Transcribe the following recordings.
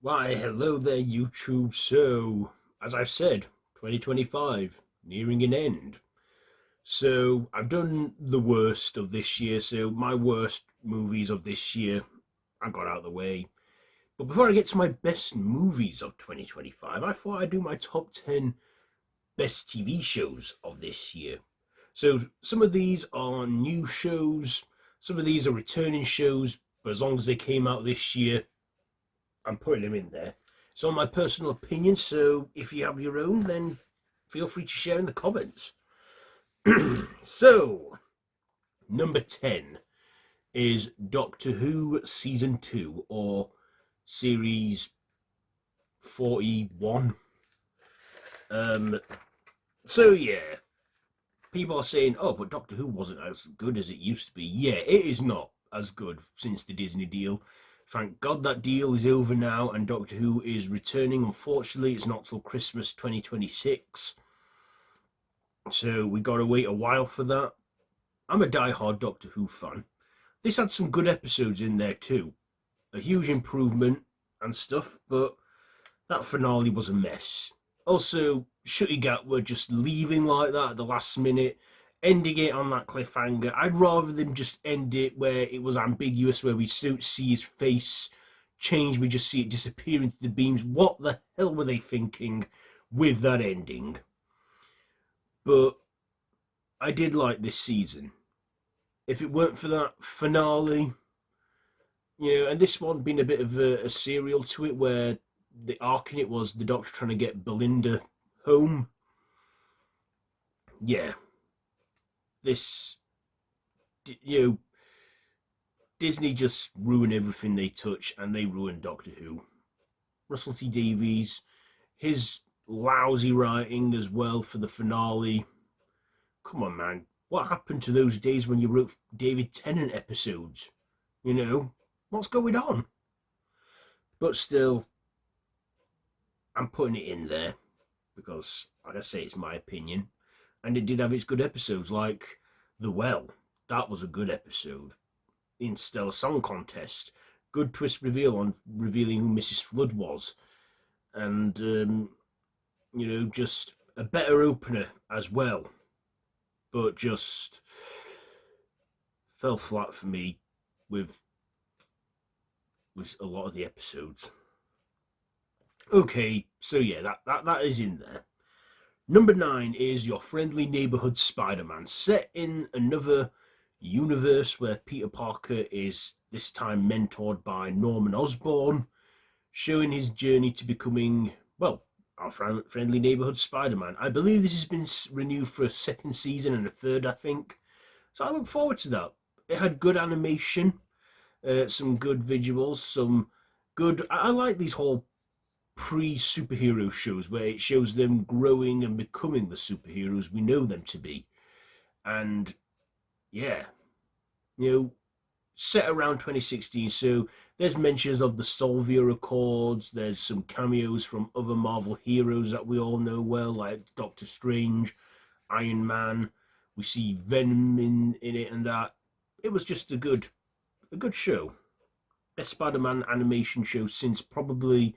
Why, hello there, YouTube. So, as I've said, 2025 nearing an end. So, I've done the worst of this year. So, my worst movies of this year, I got out of the way. But before I get to my best movies of 2025, I thought I'd do my top 10 best TV shows of this year. So, some of these are new shows, some of these are returning shows, but as long as they came out this year, I'm putting them in there. It's on my personal opinion, so if you have your own, then feel free to share in the comments. So, number 10 is Doctor Who Season 2, or Series 41. So yeah, people are saying, oh, but Doctor Who wasn't as good as it used to be. Yeah, it is not as good since the Disney deal. Thank God that deal is over now and Doctor Who is returning. Unfortunately, it's not till Christmas 2026. So we got to wait a while for that. I'm a die-hard Doctor Who fan. This had some good episodes in there too. A huge improvement and stuff, but that finale was a mess. Also, Shutty Gatwa just leaving like that at the last minute, ending it on that cliffhanger. I'd rather them just end it where it was ambiguous, where we don't see his face change, we just see it disappear into the beams. What the hell were they thinking with that ending? But I did like this season. If it weren't for that finale, and this one being a bit of a serial to it, where the arc in it was the Doctor trying to get Belinda home. Yeah, this, Disney just ruin everything they touch, and they ruined Doctor Who. Russell T Davies, his lousy writing as well for the finale. Come on, man. What happened to those days when you wrote David Tennant episodes? What's going on? But still, I'm putting it in there because, like I say, it's my opinion. And it did have its good episodes, like The Well. That was a good episode. Interstellar Song Contest. Good twist reveal on revealing who Mrs. Flood was. And, just a better opener as well. But just fell flat for me with a lot of the episodes. Okay, so yeah, that is in there. Number 9 is Your Friendly Neighborhood Spider-Man, set in another universe where Peter Parker is this time mentored by Norman Osborn, showing his journey to becoming, well, our friendly neighborhood Spider-Man. I believe this has been renewed for a second season and a third, I think. So I look forward to that. It had good animation, some good visuals, some good. I like these whole pre-superhero shows where it shows them growing and becoming the superheroes we know them to be. And yeah, set around 2016, so there's mentions of the Solvia Accords, there's some cameos from other Marvel heroes that we all know well, like Doctor Strange, Iron Man. We see Venom in it, and that it was just a good show. Best Spider-Man animation show since probably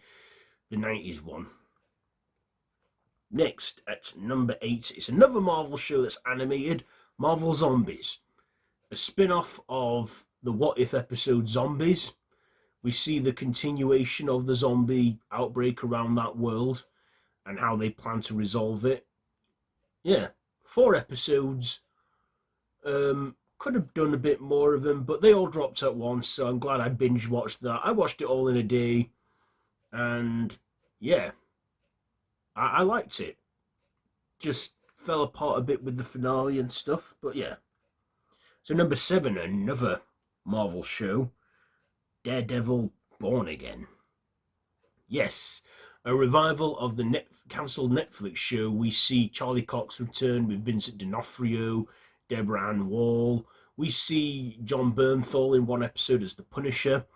the 90s one. Next, at number 8, it's another Marvel show that's animated, Marvel Zombies. A spin-off of the What If episode Zombies. We see the continuation of the zombie outbreak around that world and how they plan to resolve it. Yeah, 4 episodes. Could have done a bit more of them, but they all dropped at once, so I'm glad I binge watched that. I watched it all in a day, and yeah, I liked it. Just fell apart a bit with the finale and stuff, but yeah. So number 7, another Marvel show, Daredevil Born Again. Yes, a revival of the cancelled Netflix show. We see Charlie Cox return with Vincent D'Onofrio, Deborah Ann Wall. We see John Bernthal in one episode as the Punisher.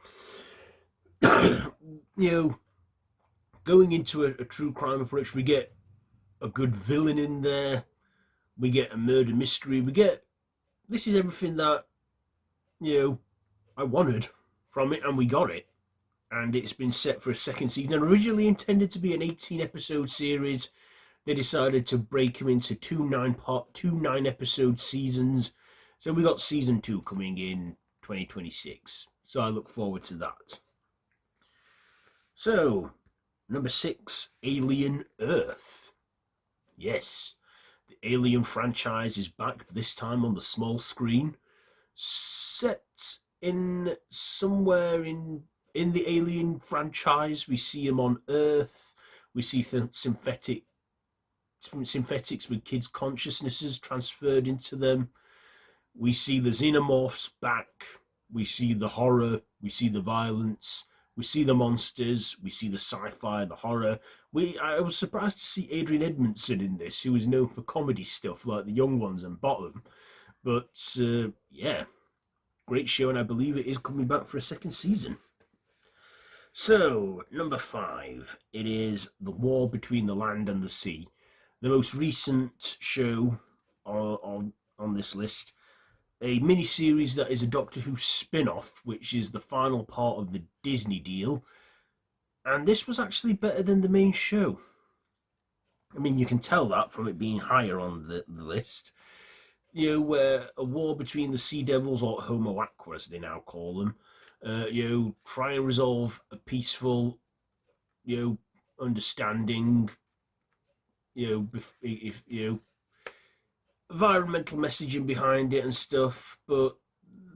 Going into a true crime approach, we get a good villain in there. We get a murder mystery. We get this is everything that, I wanted from it, and we got it. And it's been set for a second season. Originally intended to be an 18-episode series, they decided to break them into two 9-episode seasons. So we got season 2 coming in 2026. So I look forward to that. So, number 6, Alien Earth. Yes, the Alien franchise is back, this time on the small screen. Set in somewhere in the Alien franchise, we see them on Earth. We see synthetics with kids' consciousnesses transferred into them. We see the xenomorphs back. We see the horror. We see the violence. We see the monsters. We see the sci-fi, the horror. I was surprised to see Adrian Edmondson in this, who is known for comedy stuff like The Young Ones and Bottom. But yeah, great show, and I believe it is coming back for a second season. So, number 5, it is The War Between the Land and the Sea, the most recent show on this list. A mini-series that is a Doctor Who spin-off, which is the final part of the Disney deal. And this was actually better than the main show. I mean, you can tell that from it being higher on the list. Where a war between the Sea Devils, or Homo Aqua as they now call them, try and resolve a peaceful, understanding, environmental messaging behind it and stuff. But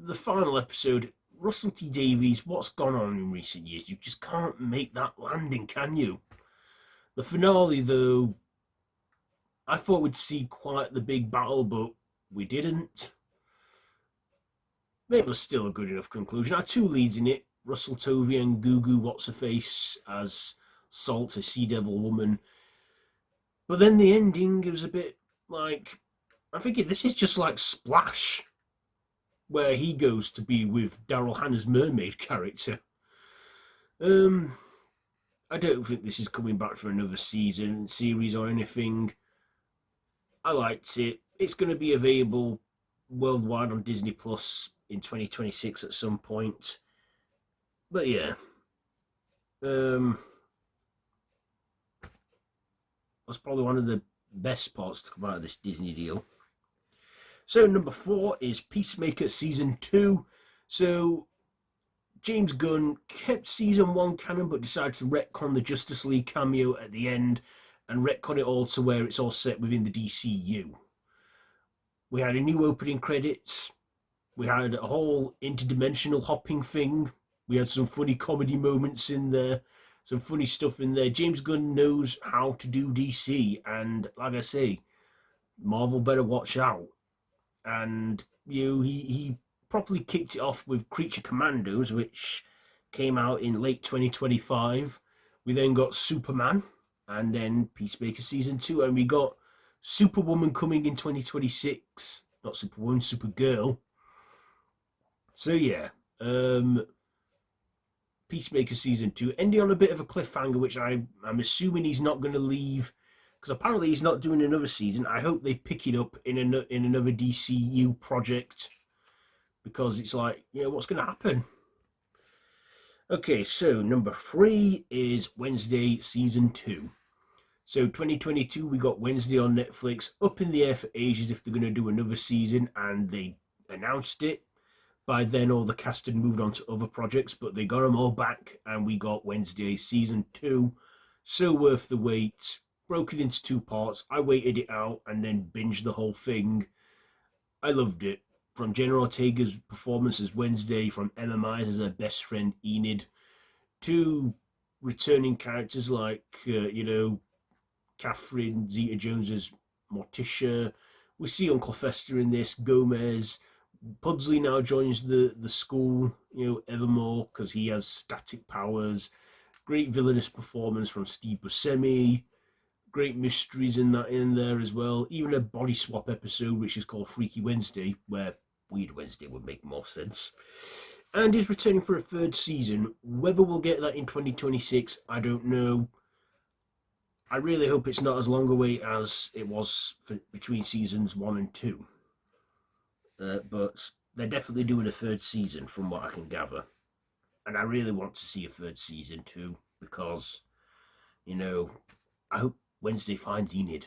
the final episode, Russell T Davies, what's gone on in recent years? You just can't make that landing, can you? The finale, though, I thought we'd see quite the big battle, but we didn't. It was still a good enough conclusion. I had 2 leads in it, Russell Tovey and Gugu What's-Her-Face as Salt, a Sea Devil woman. But then the ending, it was a bit like, I think this is just like Splash, where he goes to be with Daryl Hannah's mermaid character. I don't think this is coming back for another series or anything. I liked it. It's going to be available worldwide on Disney Plus in 2026 at some point. But yeah, that's probably one of the best parts to come out of this Disney deal. So number 4 is Peacemaker Season 2. So James Gunn kept Season 1 canon, but decided to retcon the Justice League cameo at the end and retcon it all to where it's all set within the DCU. We had a new opening credits. We had a whole interdimensional hopping thing. We had some funny comedy moments in there, some funny stuff in there. James Gunn knows how to do DC, and like I say, Marvel better watch out. And he properly kicked it off with Creature Commandos, which came out in late 2025. We then got Superman, and then Peacemaker Season 2, and we got Superwoman coming in 2026. Not Superwoman, Supergirl. So yeah, Peacemaker Season 2, ending on a bit of a cliffhanger, which I'm assuming he's not going to leave, because apparently he's not doing another season. I hope they pick it up in another DCU project, because it's like, what's going to happen? Okay, so number 3 is Wednesday Season 2. So 2022, we got Wednesday on Netflix, up in the air for ages if they're going to do another season, and they announced it. By then, all the cast had moved on to other projects, but they got them all back, and we got Wednesday Season 2. So worth the wait. Broken into 2 parts. I waited it out and then binged the whole thing. I loved it. From Jenna Ortega's performance as Wednesday, from Emma Myers as her best friend Enid, to returning characters like, Catherine Zeta-Jones as Morticia. We see Uncle Fester in this, Gomez. Pudsley now joins the school, evermore, because he has static powers. Great villainous performance from Steve Buscemi. Great mysteries in there as well. Even a body swap episode, which is called Freaky Wednesday, where Weird Wednesday would make more sense. And is returning for a 3rd season. Whether we'll get that in 2026, I don't know. I really hope it's not as long a wait as it was between seasons 1 and 2. but they're definitely doing a third season from what I can gather. And I really want to see a third season too, because, I hope Wednesday finds Enid.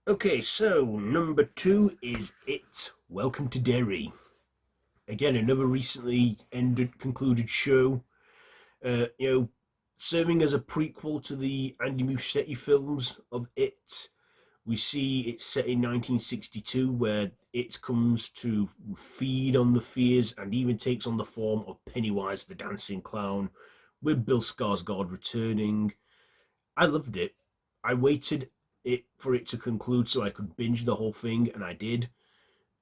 Okay, so number 2 is It, Welcome to Derry. Again, another recently concluded show. Serving as a prequel to the Andy Muschietti films of It. We see it's set in 1962, where it comes to feed on the fears and even takes on the form of Pennywise the Dancing Clown, with Bill Skarsgård returning. I loved it. I waited for it to conclude so I could binge the whole thing, and I did.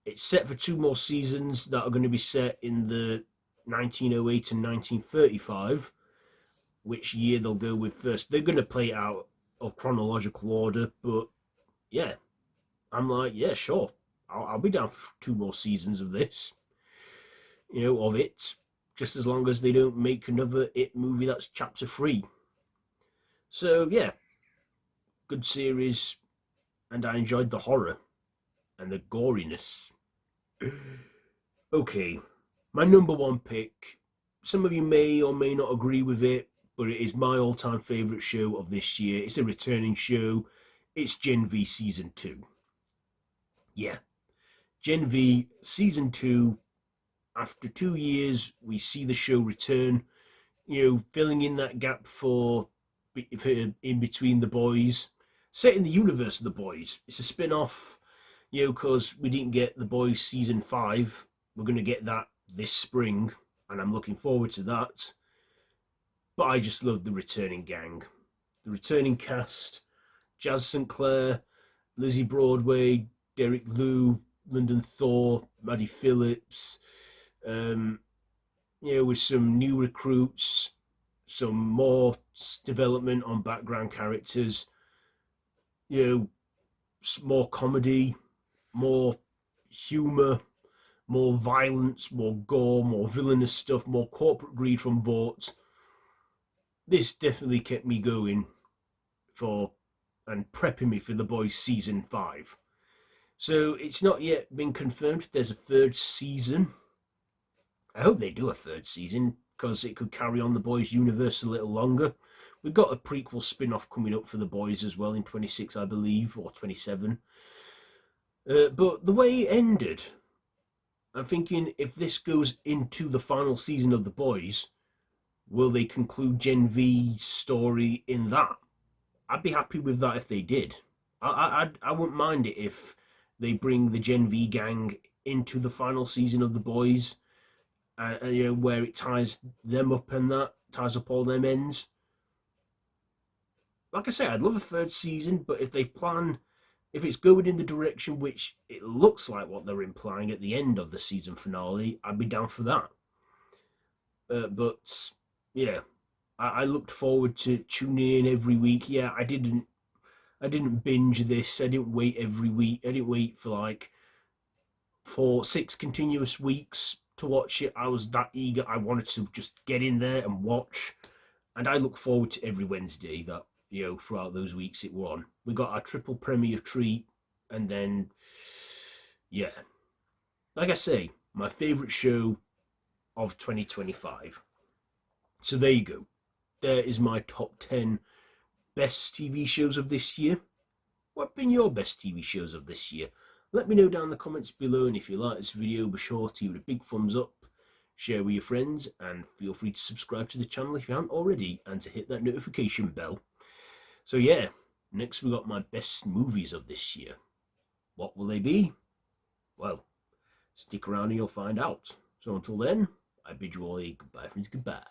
It's set for 2 more seasons that are going to be set in the 1908 and 1935. Which year they'll go with first? They're going to play it out of chronological order, but yeah, I'm like, yeah, sure, I'll be down for 2 more seasons of this, of It, just as long as they don't make another It movie that's chapter 3. So yeah, good series, and I enjoyed the horror and the goriness. Okay, my number 1 pick. Some of you may or may not agree with it, but it is my all-time favourite show of this year. It's a returning show. It's Gen V Season 2. Yeah, Gen V Season 2. After 2 years, we see the show return, filling in that gap for in between The Boys, set in the universe of The Boys. It's a spin-off, because we didn't get The Boys Season 5. We're going to get that this spring, and I'm looking forward to that. But I just love the returning gang. The returning cast: Jazz St. Clair, Lizzie Broadway, Derek Liu, Lyndon Thor, Maddie Phillips, with some new recruits, some more development on background characters, more comedy, more humour, more violence, more gore, more villainous stuff, more corporate greed from Vought. This definitely kept me going and prepping me for The Boys Season 5. So it's not yet been confirmed there's a 3rd season. I hope they do a 3rd season, because it could carry on The Boys universe a little longer. We've got a prequel spin-off coming up for The Boys as well in 26, I believe, or 27. But the way it ended, I'm thinking, if this goes into the final season of The Boys, will they conclude Gen V's story in that? I'd be happy with that if they did. I wouldn't mind it if they bring the Gen V gang into the final season of The Boys, where it ties them up and that ties up all them ends. Like I say, I'd love a 3rd season, but if it's going in the direction which it looks like what they're implying at the end of the season finale, I'd be down for that. But yeah, I looked forward to tuning in every week. Yeah, I didn't binge this. I didn't wait every week. I didn't wait for 6 continuous weeks to watch it. I was that eager. I wanted to just get in there and watch. And I look forward to every Wednesday that, throughout those weeks it were on. We got our triple premiere treat, and then, yeah. Like I say, my favourite show of 2025. So there you go. There is my top 10 best TV shows of this year. What have been your best TV shows of this year? Let me know down in the comments below, and if you like this video, be sure to give it a big thumbs up, share with your friends, and feel free to subscribe to the channel if you haven't already, and to hit that notification bell. So yeah, next we got my best movies of this year. What will they be? Well, stick around and you'll find out. So until then, I bid you all a goodbye, friends, goodbye.